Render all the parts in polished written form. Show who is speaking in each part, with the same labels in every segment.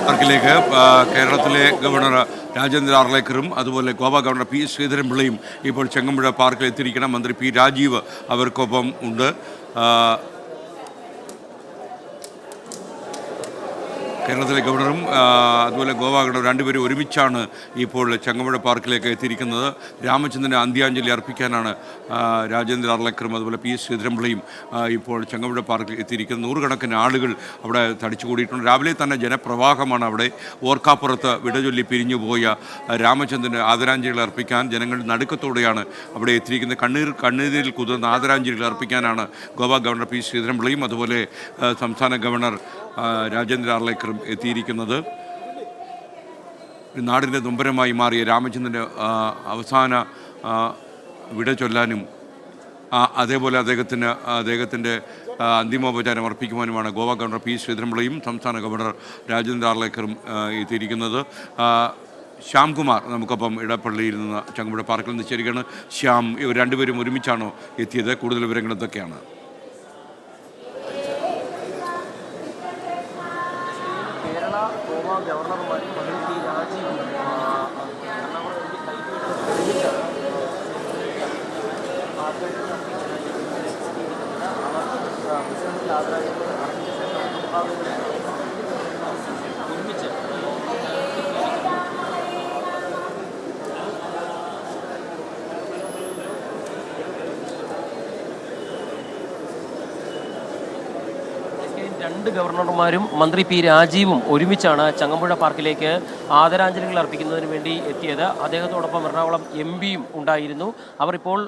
Speaker 1: പാർക്കിലേക്ക് കേരളത്തിലെ ഗവർണർ രാജേന്ദ്ര ആർലേക്കറും അതുപോലെ ഗോവ ഗവർണർ പി ശ്രീധരൻപിള്ളയും ഇപ്പോൾ ചെങ്ങമ്പുഴ പാർക്കിൽ എത്തിയിരിക്കണം. മന്ത്രി പി രാജീവ് അവർക്കൊപ്പം ഉണ്ട്. കേരളത്തിലെ ഗവർണറും അതുപോലെ ഗോവ ഗവർണറും രണ്ടുപേരും ഒരുമിച്ചാണ് ഇപ്പോൾ ചെങ്ങമ്പുഴ പാർക്കിലേക്ക് എത്തിയിരിക്കുന്നത്. രാമചന്ദ്രന് അന്ത്യാഞ്ജലി അർപ്പിക്കാനാണ് രാജേന്ദ്ര ആർലേക്കറും അതുപോലെ പി ശ്രീധരൻപിള്ളയും ഇപ്പോൾ ചെങ്ങമ്പുഴ പാർക്കിൽ എത്തിയിരിക്കുന്നത്. നൂറുകണക്കിന് ആളുകൾ അവിടെ തടിച്ചുകൂടിയിട്ടുണ്ട്. രാവിലെ തന്നെ ജനപ്രവാഹമാണ് അവിടെ. ഓർക്കാപ്പുറത്ത് വിടചൊല്ലി പിരിഞ്ഞുപോയ രാമചന്ദ്രന് ആദരാഞ്ജലികൾ അർപ്പിക്കാൻ ജനങ്ങൾ നടുക്കത്തോടെയാണ് അവിടെ എത്തിയിരിക്കുന്നത്. കണ്ണീരിൽ കുതിർന്ന ആദരാഞ്ജലികൾ അർപ്പിക്കാനാണ് ഗോവ ഗവർണർ പി ശ്രീധരൻപിള്ളയും അതുപോലെ സംസ്ഥാന ഗവർണർ രാജേന്ദ്ര ആർലേക്കറും എത്തിയിരിക്കുന്നത്. നാടിൻ്റെ നൊമ്പരമായി മാറിയ രാമചന്ദ്രൻ്റെ അവസാന വിട ചൊല്ലാനും അതേപോലെ അദ്ദേഹത്തിൻ്റെ അന്തിമോപചാരം അർപ്പിക്കുവാനുമാണ് ഗോവ ഗവർണർ പി ശ്രീധരൻപിള്ളയും സംസ്ഥാന ഗവർണർ രാജേന്ദ്ര ആർലേക്കറും എത്തിയിരിക്കുന്നത്. ശ്യാംകുമാർ നമുക്കൊപ്പം ഇടപ്പള്ളിയിൽ നിന്ന് ചെങ്ങമ്പുഴ പാർക്കിൽ നിന്ന് ചേരുകയാണ്. ശ്യാം, ഇവർ രണ്ടുപേരും ഒരുമിച്ചാണോ എത്തിയത്? കൂടുതൽ വിവരങ്ങൾ എന്തൊക്കെയാണ്?
Speaker 2: ഗോവ ഗവർണർമാരും മന്ത്രി പി രാജീവും ഒരുമിച്ച് രണ്ട് ഗവർണർമാരും മന്ത്രി പി രാജീവും ഒരുമിച്ചാണ് ചങ്ങമ്പുഴ പാർക്കിലേക്ക് ആദരാഞ്ജലികൾ അർപ്പിക്കുന്നതിന് വേണ്ടി എത്തിയത്. അദ്ദേഹത്തോടൊപ്പം എറണാകുളം എം.പിയും ഉണ്ടായിരുന്നു. അവർ ഇപ്പോൾ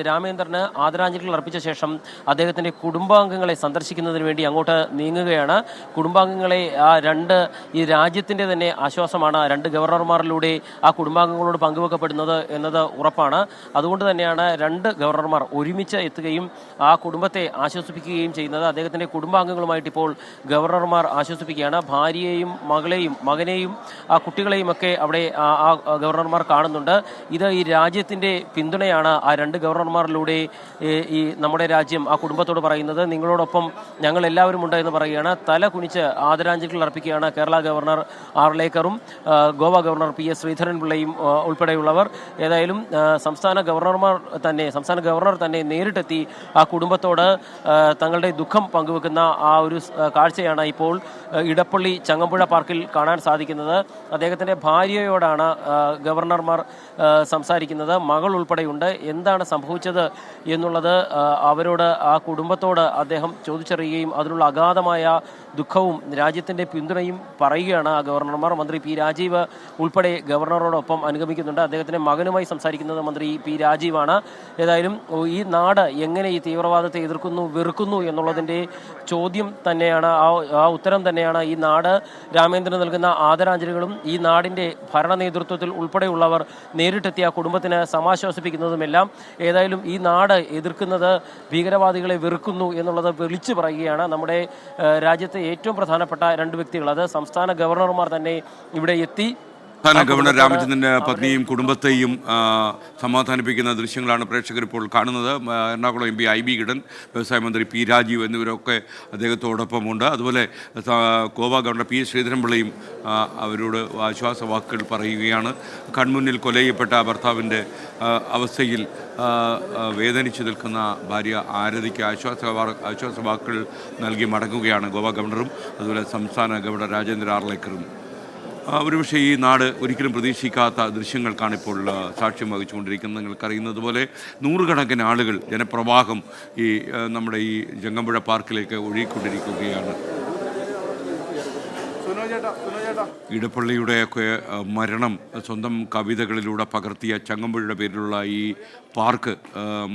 Speaker 2: രാമേന്ദ്രന് ആദരാഞ്ജലികൾ അർപ്പിച്ച ശേഷം അദ്ദേഹത്തിൻ്റെ കുടുംബാംഗങ്ങളെ സന്ദർശിക്കുന്നതിന് വേണ്ടി അങ്ങോട്ട് നീങ്ങുകയാണ്. കുടുംബാംഗങ്ങളെ ഈ രാജ്യത്തിൻ്റെ തന്നെ ആശ്വാസമാണ് രണ്ട് ഗവർണർമാരിലൂടെ ആ കുടുംബാംഗങ്ങളോട് പങ്കുവെക്കപ്പെടുന്നത് എന്നത് ഉറപ്പാണ്. അതുകൊണ്ട് തന്നെയാണ് രണ്ട് ഗവർണർമാർ ഒരുമിച്ച് എത്തുകയും ആ കുടുംബത്തെ ആശ്വസിപ്പിക്കുകയും ചെയ്യുന്നത്. അദ്ദേഹത്തിൻ്റെ കുടുംബാംഗങ്ങളുമായിട്ട് ഇപ്പോൾ ഗവർണർമാർ ആശ്വസിപ്പിക്കുകയാണ്. ഭാര്യയെയും മകനെയും ആ കുട്ടികളെയും ഒക്കെ അവിടെ ആ ഗവർണർമാർ കാണുന്നുണ്ട്. ഇത് ഈ രാജ്യത്തിൻ്റെ പിന്തുണയാണ് ആ രണ്ട് ഗവർണർമാരിലൂടെ ഈ നമ്മുടെ രാജ്യം ആ കുടുംബത്തോട് പറയുന്നത്. നിങ്ങളോടൊപ്പം ഞങ്ങൾ എല്ലാവരും ഉണ്ട് എന്ന് പറയുകയാണ്. തല കുനിച്ച് ആദരാഞ്ജലികൾ അർപ്പിക്കുകയാണ് കേരള ഗവർണർ ആർലേക്കറും ഗോവ ഗവർണർ പി എസ് ശ്രീധരൻപിള്ളയും ഉൾപ്പെടെയുള്ളവർ. ഏതായാലും സംസ്ഥാന ഗവർണർ തന്നെ നേരിട്ടെത്തി ആ കുടുംബത്തോട് തങ്ങളുടെ ദുഃഖം പങ്കുവെക്കുന്ന ആ ഒരു കാഴ്ചയാണ് ഇപ്പോൾ ഇടപ്പള്ളി ചങ്ങമ്പുഴ പാർക്കിൽ കാണാൻ സാധിക്കുന്നത്. അദ്ദേഹത്തിൻ്റെ ഭാര്യയോടാണ് ഗവർണർമാർ സംസാരിക്കുന്നത്. മകൾ ഉൾപ്പെടെയുണ്ട്. എന്താണ് സംഭവിച്ചത് എന്നുള്ളത് അവരോട് ആ കുടുംബത്തോട് അദ്ദേഹം ചോദിച്ചറിയുകയും അതിനുള്ള അഗാധമായ ദുഃഖവും രാജ്യത്തിൻ്റെ പിന്തുണയും പറയുകയാണ് ആ ഗവർണർമാർ. മന്ത്രി പി രാജീവ് ഉൾപ്പെടെ ഗവർണറോടൊപ്പം അനുഗമിക്കുന്നുണ്ട്. അദ്ദേഹത്തിൻ്റെ മകനുമായി സംസാരിക്കുന്നത് മന്ത്രി പി രാജീവാണ്. ഏതായാലും ഈ നാട് എങ്ങനെ ഈ തീവ്രവാദത്തെ വെറുക്കുന്നു എന്നുള്ളതിൻ്റെ ചോദ്യം തന്നെയാണ് ആ ഉത്തരം തന്നെയാണ് ഈ നാട് രാമേന്ദ്രന് നൽകുന്ന ആദരാഞ്ജലികളും ഈ നാടിൻ്റെ ഭരണ നേതൃത്വത്തിൽ ഉൾപ്പെടെയുള്ളവർ നേരിട്ടെത്തിയ കുടുംബത്തിന് സമാശ്വസിപ്പിക്കുന്നതുമെല്ലാം. ഏതായാലും ഈ നാട് എതിർക്കുന്നത് ഭീകരവാദികളെ വെറുക്കുന്നു എന്നുള്ളത് വിളിച്ചു പറയുകയാണ് നമ്മുടെ രാജ്യത്തെ ഏറ്റവും പ്രധാനപ്പെട്ട രണ്ട് വ്യക്തികൾ. അത് സംസ്ഥാന ഗവർണർമാർ തന്നെ ഇവിടെ എത്തി
Speaker 1: ഗവർണർ രാമചന്ദ്രൻ്റെ പത്നിയും കുടുംബത്തെയും സമാധാനിപ്പിക്കുന്ന ദൃശ്യങ്ങളാണ് പ്രേക്ഷകർ ഇപ്പോൾ കാണുന്നത്. എറണാകുളം എം.പി. ഐ.ബി. ഗിഡൻ, വ്യവസായ മന്ത്രി പി രാജീവ് എന്നിവരൊക്കെ അദ്ദേഹത്തോടൊപ്പമുണ്ട്. അതുപോലെ ഗോവ ഗവർണർ പി ശ്രീധരൻപിള്ളയും അവരോട് ആശ്വാസവാക്കുകൾ പറയുകയാണ്. കൺമുന്നിൽ കൊല ചെയ്യപ്പെട്ട ഭർത്താവിൻ്റെ അവസ്ഥയിൽ വേദനിച്ചു നിൽക്കുന്ന ഭാര്യ ആരതിക്ക് ആശ്വാസവാക്കുകൾ നൽകി മടങ്ങുകയാണ് ഗോവ ഗവർണറും അതുപോലെ സംസ്ഥാന ഗവർണർ രാജേന്ദ്ര ആർലേക്കറും. ഒരുപക്ഷെ ഈ നാട് ഒരിക്കലും പ്രതീക്ഷിക്കാത്ത ദൃശ്യങ്ങൾക്കാണിപ്പോൾ സാക്ഷ്യം വഹിച്ചുകൊണ്ടിരിക്കുന്നത്. നിങ്ങൾക്കറിയുന്നത് പോലെ നൂറുകണക്കിന് ആളുകൾ ജനപ്രവാഹം നമ്മുടെ ഈ ചെങ്ങമ്പുഴ പാർക്കിലേക്ക് ഒഴുകിക്കൊണ്ടിരിക്കുകയാണ്. ഇടപ്പള്ളിയുടെയൊക്കെ മരണം സ്വന്തം കവിതകളിലൂടെ പകർത്തിയ ചങ്ങമ്പുഴയുടെ പേരിലുള്ള ഈ പാർക്ക്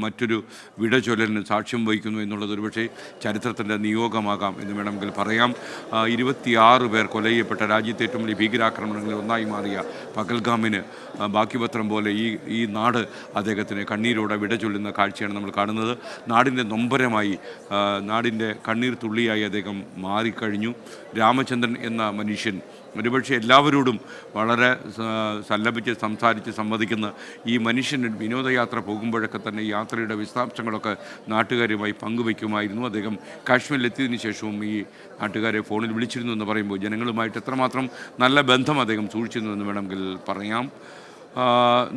Speaker 1: മറ്റൊരു വിട ചൊല്ലലിന് സാക്ഷ്യം വഹിക്കുന്നു എന്നുള്ളത് ഒരുപക്ഷെ ചരിത്രത്തിൻ്റെ നിയോഗമാകാം എന്ന് വേണമെങ്കിൽ പറയാം. 26 പേർ കൊല ചെയ്യപ്പെട്ട രാജ്യത്തെ ഏറ്റവും വലിയ ഭീകരാക്രമണങ്ങളിൽ ഒന്നായി മാറിയ പകൽഗാമിന് ബാക്കിപത്രം പോലെ ഈ നാട് അദ്ദേഹത്തിന് കണ്ണീരോടെ വിട ചൊല്ലുന്ന കാഴ്ചയാണ് നമ്മൾ കാണുന്നത്. നാടിൻ്റെ നൊമ്പരമായി നാടിൻ്റെ കണ്ണീർ തുള്ളിയായി അദ്ദേഹം മാറിക്കഴിഞ്ഞു. രാമചന്ദ്രൻ എന്ന മനുഷ്യൻ. ഒരുപക്ഷെ എല്ലാവരോടും വളരെ സല്ലപിച്ച് സംസാരിച്ച് സംവദിക്കുന്ന ഈ മനുഷ്യൻ വിനോദയാത്ര പോകുമ്പോഴൊക്കെ തന്നെ യാത്രയുടെ വിശദാംശങ്ങളൊക്കെ നാട്ടുകാരുമായി പങ്കുവയ്ക്കുമായിരുന്നു. അദ്ദേഹം കാശ്മീരിലെത്തിയതിനു ശേഷവും ഈ നാട്ടുകാരെ ഫോണിൽ വിളിച്ചിരുന്നു എന്ന് പറയുമ്പോൾ ജനങ്ങളുമായിട്ട് എത്രമാത്രം നല്ല ബന്ധം അദ്ദേഹം സൂക്ഷിച്ചിരുന്നു എന്ന് വേണമെങ്കിൽ പറയാം.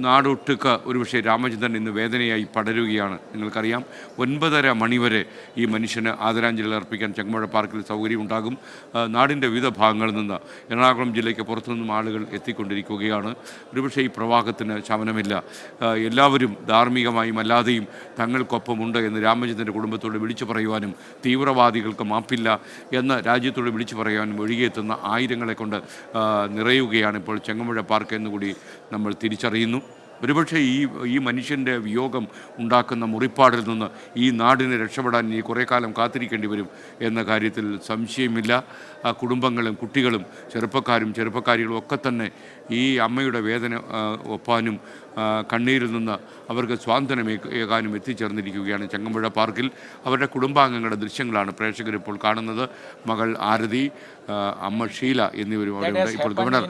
Speaker 1: നാടൊട്ടുക്ക് ഒരുപക്ഷെ രാമചന്ദ്രൻ ഇന്ന് വേദനയായി പടരുകയാണ്. നിങ്ങൾക്കറിയാം 9:30 മണിവരെ ഈ മനുഷ്യന് ആദരാഞ്ജലി അർപ്പിക്കാൻ ചെങ്ങമ്പുഴ പാർക്കിൽ സൗകര്യമുണ്ടാകും. നാടിൻ്റെ വിവിധ ഭാഗങ്ങളിൽ നിന്ന് എറണാകുളം ജില്ലയ്ക്ക് പുറത്തുനിന്നും ആളുകൾ എത്തിക്കൊണ്ടിരിക്കുകയാണ്. ഒരുപക്ഷെ ഈ പ്രവാഹത്തിന് ശമനമില്ല. എല്ലാവരും ധാർമ്മികമായും അല്ലാതെയും തങ്ങൾക്കൊപ്പമുണ്ട് എന്ന് രാമചന്ദ്രൻ്റെ കുടുംബത്തോട് വിളിച്ചു പറയുവാനും തീവ്രവാദികൾക്ക് മാപ്പില്ല എന്ന് രാജ്യത്തോട് വിളിച്ചു പറയാനും ഒഴുകിയെത്തുന്ന ആയിരങ്ങളെ കൊണ്ട് നിറയുകയാണ് ഇപ്പോൾ ചെങ്ങമ്പുഴ പാർക്ക് എന്നുകൂടി നമ്മൾ തിരിച്ചറിയുന്നു. ഒരുപക്ഷെ ഈ മനുഷ്യൻ്റെ വിയോഗം ഉണ്ടാക്കുന്ന മുറിപ്പാടിൽ നിന്ന് ഈ നാടിനെ രക്ഷപ്പെടാൻ ഇനി കുറേ കാലം കാത്തിരിക്കേണ്ടി വരും എന്ന കാര്യത്തിൽ സംശയമില്ല. കുടുംബങ്ങളും കുട്ടികളും ചെറുപ്പക്കാരികളും ഒക്കെ തന്നെ ഈ അമ്മയുടെ വേദന ഒപ്പാനും കണ്ണീരിൽ നിന്ന് അവർക്ക് സ്വാന്തനമേകാനും എത്തിച്ചേർന്നിരിക്കുകയാണ് ചെങ്ങമ്പുഴ പാർക്കിൽ. അവരുടെ കുടുംബാംഗങ്ങളുടെ ദൃശ്യങ്ങളാണ് പ്രേക്ഷകർ ഇപ്പോൾ കാണുന്നത്. മകൾ ആരതി, അമ്മ ഷീല എന്നിവരും അവിടെയുണ്ട്. ഇപ്പോൾ ഗവർണർ